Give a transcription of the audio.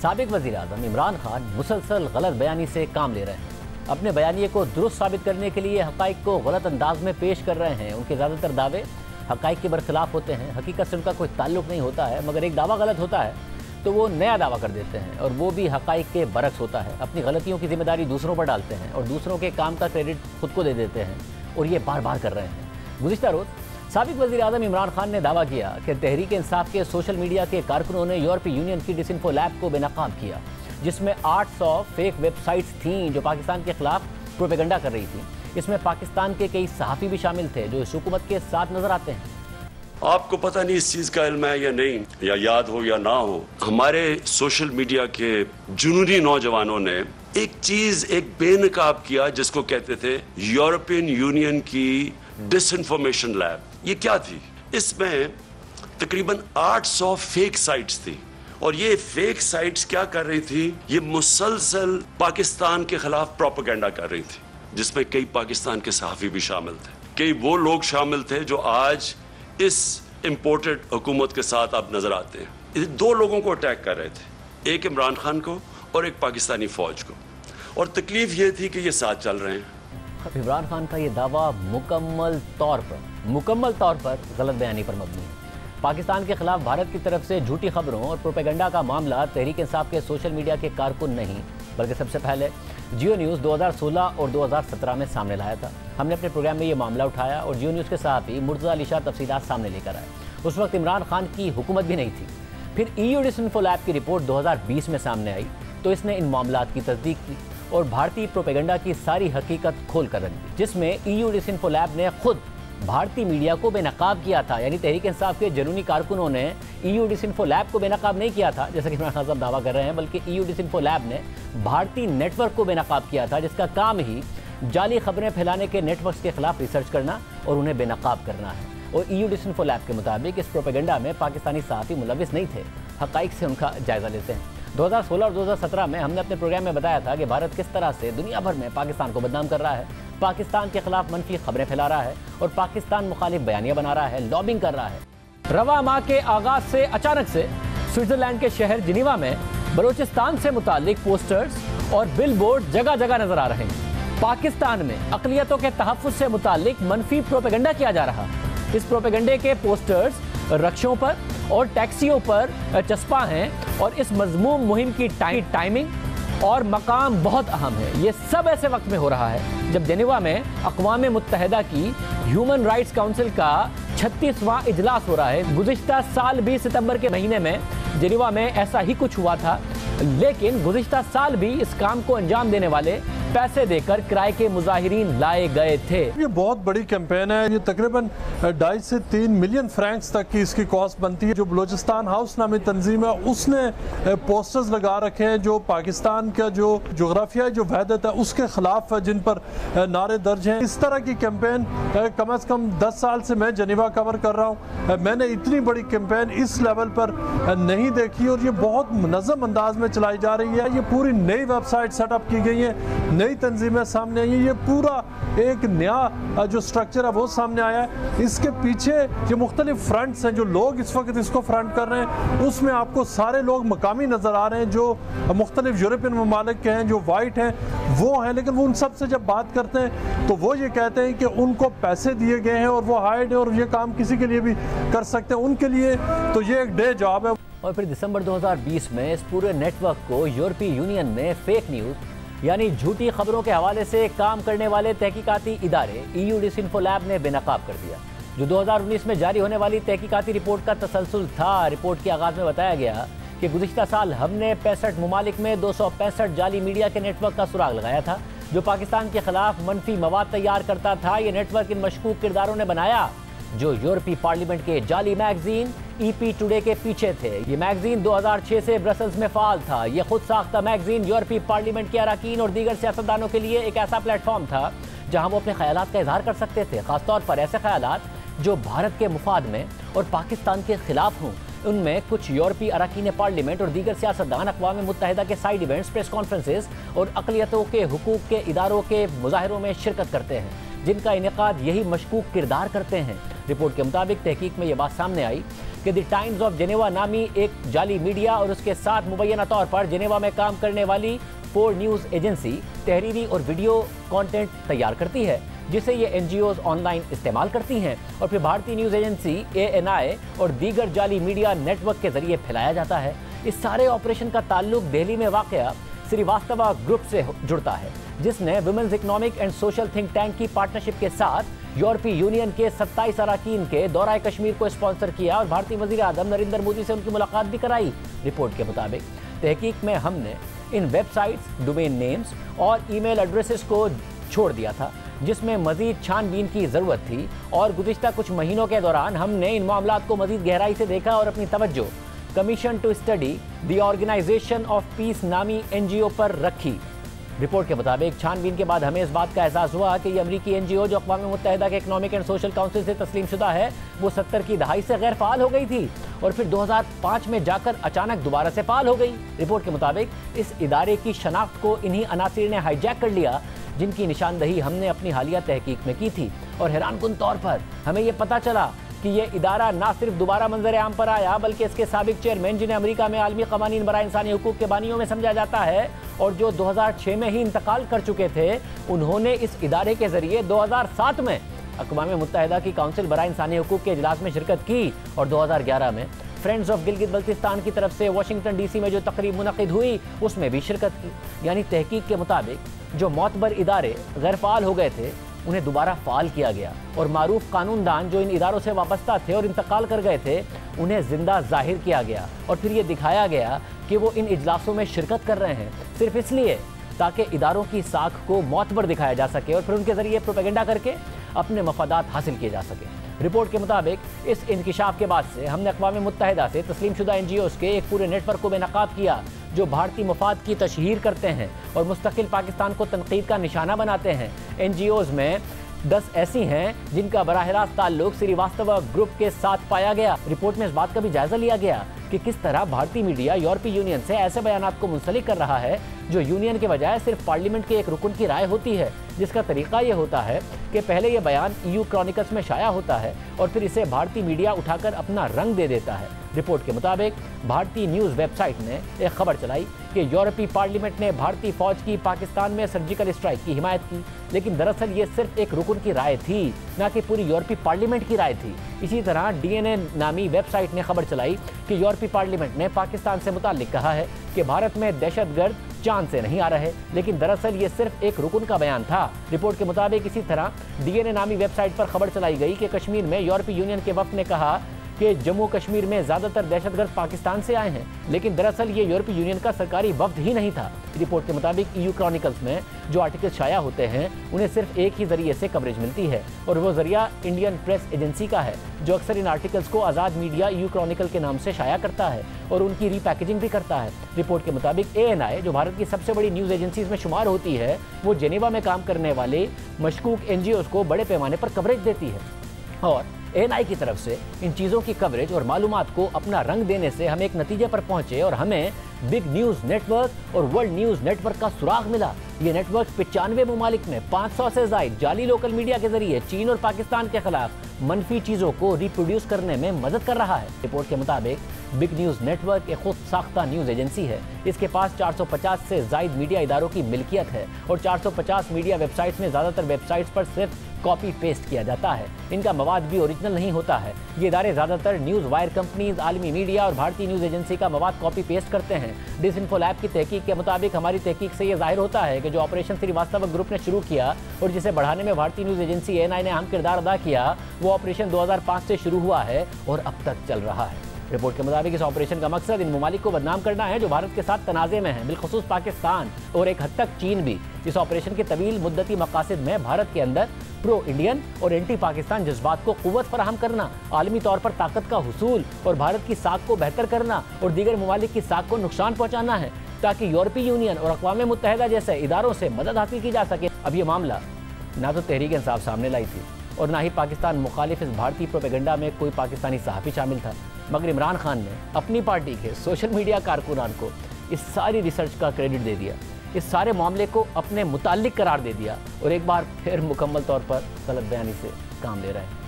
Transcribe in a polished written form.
साबिक वज़ीर-ए-आज़म इमरान खान मुसलसल गलत बयानी से काम ले रहे हैं। अपने बयानिए को दुरुस्त साबित करने के लिए हक़ाइक़ को गलत अंदाज में पेश कर रहे हैं। उनके ज़्यादातर दावे हक़ाइक़ के बरखिलाफ़ होते हैं, हकीकत से उनका कोई ताल्लुक़ नहीं होता है, मगर एक दावा गलत होता है तो वो नया दावा कर देते हैं और वो भी हक़ाइक़ के बरक्स होता है। अपनी गलतियों की जिम्मेदारी दूसरों पर डालते हैं और दूसरों के काम का क्रेडिट खुद को दे देते हैं और ये बार बार कर रहे हैं। गुज़िश्ता रोज़ साबिक वज़ीर-ए-आज़म इमरान खान ने दावा किया कि तहरीक इंसाफ के सोशल मीडिया के कारकुनों ने यूरोपीय यूनियन की डिसइंफो लैब को बेनकाब किया, जिसमें 800 फेक वेबसाइट्स थीं जो पाकिस्तान के खिलाफ प्रोपेगेंडा कर रही थी। इसमें पाकिस्तान के कई सहाफ़ी भी शामिल थे जो इस हुकूमत के साथ नजर आते हैं। आपको पता नहीं इस चीज का इल्म है या नहीं, या याद हो या ना हो, हमारे सोशल मीडिया के जुनूनी नौजवानों ने एक चीज एक बेनकाब किया जिसको कहते थे यूरोपियन यूनियन की डिसइंफॉर्मेशन लैब। ये क्या थी? इसमें तकरीबन 800 फेक साइट्स थी और ये फेक साइट्स क्या कर रही थी? ये मुसलसल पाकिस्तान के खिलाफ प्रोपेगेंडा कर रही थी, जिसमें कई पाकिस्तान के सहाफ़ी भी शामिल थे। कई वो लोग शामिल थे जो आज इस इंपोर्टेड हुकूमत के साथ आप नजर आते हैं। दो लोगों को अटैक कर रहे थे, एक इमरान खान को और एक पाकिस्तानी फौज को, और तकलीफ ये थी कि ये साथ चल रहे हैं। इमरान खान का ये दावा मुकम्मल तौर पर गलत बयानी पर मबनी है। पाकिस्तान के खिलाफ भारत की तरफ से झूठी खबरों और प्रोपेगेंडा का मामला तहरीक इंसाफ के सोशल मीडिया के कारकुन नहीं, बल्कि सबसे पहले जियो न्यूज़ 2016 और 2017 में सामने लाया था। हमने अपने प्रोग्राम में ये मामला उठाया और जियो न्यूज़ के सहाफ़ी मुर्तज़ा अली शाह तफसीलात सामने लेकर आए। उस वक्त इमरान खान की हुकूमत भी नहीं थी। फिर EU डिसइंफो लैब की रिपोर्ट 2020 में सामने आई तो इसने इन मामलात की तस्दीक की और भारतीय प्रोपेगेंडा की सारी हकीकत खोल कर रख दी, जिसमें EU डिसइंफो लैब ने खुद भारतीय मीडिया को बेनकाब किया था। यानी तहरीक इंसाफ के जुनूनी कारकुनों ने EU डिसइंफो लैब को बेनकाब नहीं किया था, जैसा कि इमरान खान साहब दावा कर रहे हैं, बल्कि EU डिसइंफो लैब ने भारतीय नेटवर्क को बेनकाब किया था, जिसका काम ही जाली खबरें फैलाने के नेटवर्क के खिलाफ रिसर्च करना और उन्हें बेनकाब करना है। और EU डिसइंफो लैब के मुताबिक इस प्रोपेगेंडा में पाकिस्तानी सहाफ़ी मुलविस नहीं थे। हक़ाइक़ से उनका जायज़ा लेते हैं। 2016 और 2017 में हमने अपने प्रोग्राम में बताया था कि भारत किस तरह से दुनिया भर में पाकिस्तान को बदनाम कर रहा है, पाकिस्तान के खिलाफ मनफी खबरें फैला रहा है और पाकिस्तान मुखालिफ बयानियां बना रहा है, लॉबिंग कर रहा है। रवा माह के आगाज से अचानक से स्विट्जरलैंड के शहर जिनीवा में बलूचिस्तान से मुतालिक पोस्टर्स और बिल बोर्ड जगह जगह नजर आ रहे हैं। पाकिस्तान में अक़लियतों के तहफ़्फ़ुज़ से मुतालिक मनफी प्रोपेगेंडा किया जा रहा है। इस प्रोपेगेंडे के पोस्टर्स रक्षों पर और टैक्सियों पर चस्पा हैं और इस मज़मूम मुहिम की टाइमिंग और मकाम बहुत अहम है। ये सब ऐसे वक्त में हो रहा है जब जेनेवा में अक़वाम मुत्तहिदा की ह्यूमन राइट्स काउंसिल का 36वां इजलास हो रहा है। गुज़िश्ता साल भी सितंबर के महीने में जेनेवा में ऐसा ही कुछ हुआ था, लेकिन गुज़िश्ता साल भी इस काम को अंजाम देने वाले पैसे देकर किराए के मुजाहिरीन लाए गए थे। ये बहुत बड़ी कैंपेन है। ये तकरीबन 2.5 से 3 मिलियन फ्रैंक्स तक की इसकी कॉस्ट बनती है। जो बलूचिस्तान हाउस नामी तंजीम है उसने पोस्टर्स लगा रखे हैं जो पाकिस्तान का जो जोग्राफिया जो वहदत है उसके खिलाफ है, जिन पर नारे दर्ज हैं। इस तरह की कैंपेन कम से कम 10 साल से मैं जेनेवा कवर कर रहा हूँ। मैंने इतनी बड़ी कैंपेन इस लेवल पर नहीं देखी और ये बहुत मुनज़्ज़म अंदाज में चलाई जा रही है। ये पूरी नई वेबसाइट सेटअप की गई है, नई तंजीमें सामने आई हैं। ये पूरा एक नया जो स्ट्रक्चर है वो सामने आया है। इसके पीछे जो मुख्तलिफ फ्रंट्स हैं, जो लोग इस वक्त इसको फ्रंट कर रहे हैं, उसमें आपको सारे लोग मकामी नज़र आ रहे हैं जो मुख्तलिफ यूरोपियन ममालिक के हैं, जो वाइट हैं वो हैं। लेकिन वो उन सब से जब बात करते हैं तो वो ये कहते हैं कि उनको पैसे दिए गए हैं और वो हाइड है और ये काम किसी के लिए भी कर सकते हैं, उनके लिए तो ये एक डे जॉब है। और फिर दिसंबर 2020 में इस पूरे नेटवर्क को यूरोपीय यूनियन ने फेक न्यूज़ यानी झूठी खबरों के हवाले से काम करने वाले तहकीकाती इदारे EU डिसइंफो लैब ने बेनकाब कर दिया, जो 2019 में जारी होने वाली तहकीकाती रिपोर्ट का तसलसल था। रिपोर्ट के आगाज़ में बताया गया कि गुज़िश्ता साल हमने 65 ममालिक में 265 जाली मीडिया के नेटवर्क का सुराग लगाया था जो पाकिस्तान के खिलाफ मनफी मवाद तैयार करता था। ये नेटवर्क इन मशकूक किरदारों ने बनाया जो यूरोपीय पार्लियामेंट के जाली मैगजीन EP टुडे के पीछे थे। ये मैगजीन 2006 से ब्रसल्स में फाल था। ये खुद साख्ता मैगजीन यूरोपीय पार्लियामेंट के अरकान और दीगर सियासतदानों के लिए एक ऐसा प्लेटफॉर्म था जहां वो अपने ख्यालात का इजहार कर सकते थे, खासतौर पर ऐसे ख्यालात जो भारत के मुफाद में और पाकिस्तान के खिलाफ हों। उनमें कुछ यूरोपीय अरकान पार्लियामेंट और दीगर सियासतदान अक़वाम मुत्तहिदा के साइड इवेंट्स, प्रेस कॉन्फ्रेंसेस और अक़लियतों के हुकूक के इदारों के मुजाहिरों में शिरकत करते हैं, जिनका इनेकाद यही मशकूक किरदार करते हैं। रिपोर्ट के मुताबिक तहकीक में यह बात सामने आई कि द टाइम्स ऑफ जेनेवा नामी एक जाली मीडिया और उसके साथ मुबैना तौर पर जेनेवा में काम करने वाली 4 न्यूज़ एजेंसी तहरीरी और वीडियो कंटेंट तैयार करती है, जिसे ये एनजीओज ऑनलाइन इस्तेमाल करती हैं और फिर भारतीय न्यूज़ एजेंसी ANI और दीगर जाली मीडिया नेटवर्क के जरिए फैलाया जाता है। इस सारे ऑपरेशन का ताल्लुक दिल्ली में वाक़या श्रीवास्तव ग्रुप से जुड़ता है, जिसने women's economic and social think tank की पार्टनरशिप के साथ यूरोपीय यूनियन के 27 अरकान के दौरा कश्मीर को स्पॉन्सर किया और भारतीय वज़ीर आज़म नरेंद्र मोदी से उनकी मुलाकात भी कराई। रिपोर्ट के मुताबिक तहकीक में हमने इन वेबसाइट्स, डोमेन नेम्स और ईमेल एड्रेसेस को छोड़ दिया था, जिसमें मजीद छानबीन की ज़रूरत थी और गुज़िश्ता कुछ महीनों के दौरान हमने इन मामलात को मजीद गहराई से देखा और अपनी तवज्जो commission to study the organisation of peace नामी NGO पर रखी। रिपोर्ट के मुताबिक छानबीन के बाद हमें इस बात का एहसास हुआ कि ये अमरीकी NGO जो अक़वाम मुत्तहिदा के इकनॉमिक एंड सोशल काउंसिल से तस्लीम शुदा है, वो 70 की दहाई से गैर फ़ाल हो गई थी और फिर 2005 में जाकर अचानक दोबारा से फ़ाल हो गई। रिपोर्ट के मुताबिक इस इदारे की शनाख्त को इन्हीं अनासिर ने हाईजैक कर लिया, जिनकी निशानदही हमने अपनी हालिया तहकीक में की थी और हैरानकुन तौर पर हमें यह पता चला कि यह इदारा ना सिर्फ दोबारा मंजर आम पर आया, बल्कि इसके साबिक चेयरमैन, जिन्हें अमेरिका में आलमी क़वानीन बराए इंसानी हुकूक के बानियों में समझा जाता है और जो 2006 में ही इंतकाल कर चुके थे, उन्होंने इस इदारे के जरिए 2007 में अक़वाम मुत्तहिदा की काउंसिल बराए इंसानी हुकूक के इजलास में शिरकत की और 2011 में फ्रेंड्स ऑफ गिलगित बल्तिस्तान की तरफ से वाशिंगटन DC में जो तकरीब मुनक़िद हुई उसमें भी शिरकत की। यानी तहकीक के मुताबिक जो मोतबर इदारे गैर फ़ाल हो गए थे, उन्हें दोबारा फ़ाल किया गया और मारूफ कानूनदान जो इन इदारों से वाबस्ता थे और इंतकाल कर गए थे, उन्हें जिंदा जाहिर किया गया और फिर ये दिखाया गया कि वो इन इजलासों में शिरकत कर रहे हैं सिर्फ इसलिए ताकि इदारों की साख को मोतबर दिखाया जा सके और फिर उनके ज़रिए प्रोपेगेंडा करके अपने मफादात हासिल किए जा सके। रिपोर्ट के मुताबिक इस इंकिशाफ के बाद से हमने अक़वाम मुत्तहिदा से तस्लीम शुदा NGOs के एक पूरे नेटवर्क को बेनकाब किया जो भारतीय मफाद की तशहीर करते हैं और मुस्तकिल पाकिस्तान को तनकीद का निशाना बनाते हैं। NGOs में 10 ऐसी हैं जिनका बराह रास्त ताल्लुक श्रीवास्तव ग्रुप के साथ पाया गया। रिपोर्ट में इस बात का भी जायजा लिया गया कि किस तरह भारतीय मीडिया यूरोपीय यूनियन से ऐसे बयानात को मुंसलिक कर रहा है जो यूनियन के बजाय सिर्फ पार्लियामेंट के एक रुकन की राय होती है, जिसका तरीका ये होता है कि पहले ये बयान EU क्रॉनिकल्स में शाया होता है और फिर इसे भारतीय मीडिया उठाकर अपना रंग दे देता है। रिपोर्ट के मुताबिक भारतीय न्यूज़ वेबसाइट ने एक खबर चलाई कि यूरोपीय पार्लियामेंट ने भारतीय फौज की पाकिस्तान में सर्जिकल स्ट्राइक की हिमायत की, लेकिन दरअसल ये सिर्फ एक रुकन की राय थी, न कि पूरी यूरोपीय पार्लियामेंट की राय थी। इसी तरह DNA नामी वेबसाइट ने खबर चलाई कि यूरोपीय पार्लियामेंट ने पाकिस्तान से मुताल्लिक कहा है कि भारत में दहशतगर्द चांद से नहीं आ रहे, लेकिन दरअसल ये सिर्फ एक रुकन का बयान था। रिपोर्ट के मुताबिक इसी तरह DNA नामी वेबसाइट पर खबर चलाई गई कि कश्मीर में यूरोपीय यूनियन के वफ़द ने कहा कि जम्मू कश्मीर में ज़्यादातर दहशतगर्द पाकिस्तान से आए हैं, लेकिन दरअसल ये यूरोपीय यूनियन का सरकारी वफ़द ही नहीं था। रिपोर्ट के मुताबिक EU क्रॉनिकल्स में जो आर्टिकल शाया होते हैं उन्हें सिर्फ एक ही जरिए से कवरेज मिलती है और वो जरिया इंडियन प्रेस एजेंसी का है, जो अक्सर इन आर्टिकल्स को आज़ाद मीडिया EU क्रॉनिकल के नाम से शाया करता है और उनकी रीपैकेजिंग भी करता है। रिपोर्ट के मुताबिक ANI, जो भारत की सबसे बड़ी न्यूज़ एजेंसीज में शुमार होती है, वो जेनेवा में काम करने वाले मशकूक NGOs को बड़े पैमाने पर कवरेज देती है और ANI की तरफ से इन चीज़ों की कवरेज और मालूमात को अपना रंग देने से हम एक नतीजे पर पहुंचे और हमें बिग न्यूज़ नेटवर्क और वर्ल्ड न्यूज़ नेटवर्क का सुराग मिला। ये नेटवर्क 95 ममालिक में 500 से ज़ायद जाली लोकल मीडिया के जरिए चीन और पाकिस्तान के खिलाफ मनफी चीज़ों को रिप्रोड्यूस करने में मदद कर रहा है। रिपोर्ट के मुताबिक बिग न्यूज़ नेटवर्क एक खुद साख्ता न्यूज़ एजेंसी है। इसके पास 450 से ज़ायद मीडिया इदारों की मिल्कियत है और 450 मीडिया वेबसाइट्स में ज़्यादातर वेबसाइट्स पर सिर्फ कॉपी पेस्ट किया जाता है। इनका मवाद भी ओरिजिनल नहीं होता है। ये इदारे ज़्यादातर न्यूज़ वायर कंपनीज, आलमी मीडिया और भारतीय न्यूज़ एजेंसी का मवाद कॉपी पेस्ट करते हैं। डिसइंफो लैब की तहकीक के मुताबिक हमारी तहकीक से ये जाहिर होता है कि जो ऑपरेशन श्रीवास्तव ग्रुप ने शुरू किया और जिसे बढ़ाने में भारतीय न्यूज़ एजेंसी ANI ने अहम किरदार अदा किया, वो ऑपरेशन 2005 से शुरू हुआ है और अब तक चल रहा है। रिपोर्ट के मुताबिक इस ऑपरेशन का मकसद इन ममालिक को बदनाम करना है जो भारत के साथ तनाज़े में हैं, बिलखुसूस पाकिस्तान और एक हद तक चीन भी। इस ऑपरेशन के तवील मुद्दती मकासद में भारत के अंदर प्रो इंडियन और एंटी पाकिस्तान जज्बात को क़ुव्वत फराहम करना, आलमी तौर पर ताकत का हुसूल और भारत की साख को बेहतर करना और दीगर ममालिक की साख को नुकसान पहुँचाना है, ताकि यूरोपीय यूनियन और अक़वाम मुत्तहिदा जैसे इदारों से मदद हासिल की जा सके। अब ये मामला ना तो तहरीक इंसाफ सामने लाई थी और ना ही पाकिस्तान मुखालिफ इस भारतीय प्रोपेगेंडा में कोई पाकिस्तानी सहाफ़ी शामिल था, मगर इमरान खान ने अपनी पार्टी के सोशल मीडिया कारकुनान को इस सारी रिसर्च का क्रेडिट दे दिया, इस सारे मामले को अपने मुताल्लिक करार दे दिया और एक बार फिर मुकम्मल तौर पर गलत बयानी से काम ले रहे हैं।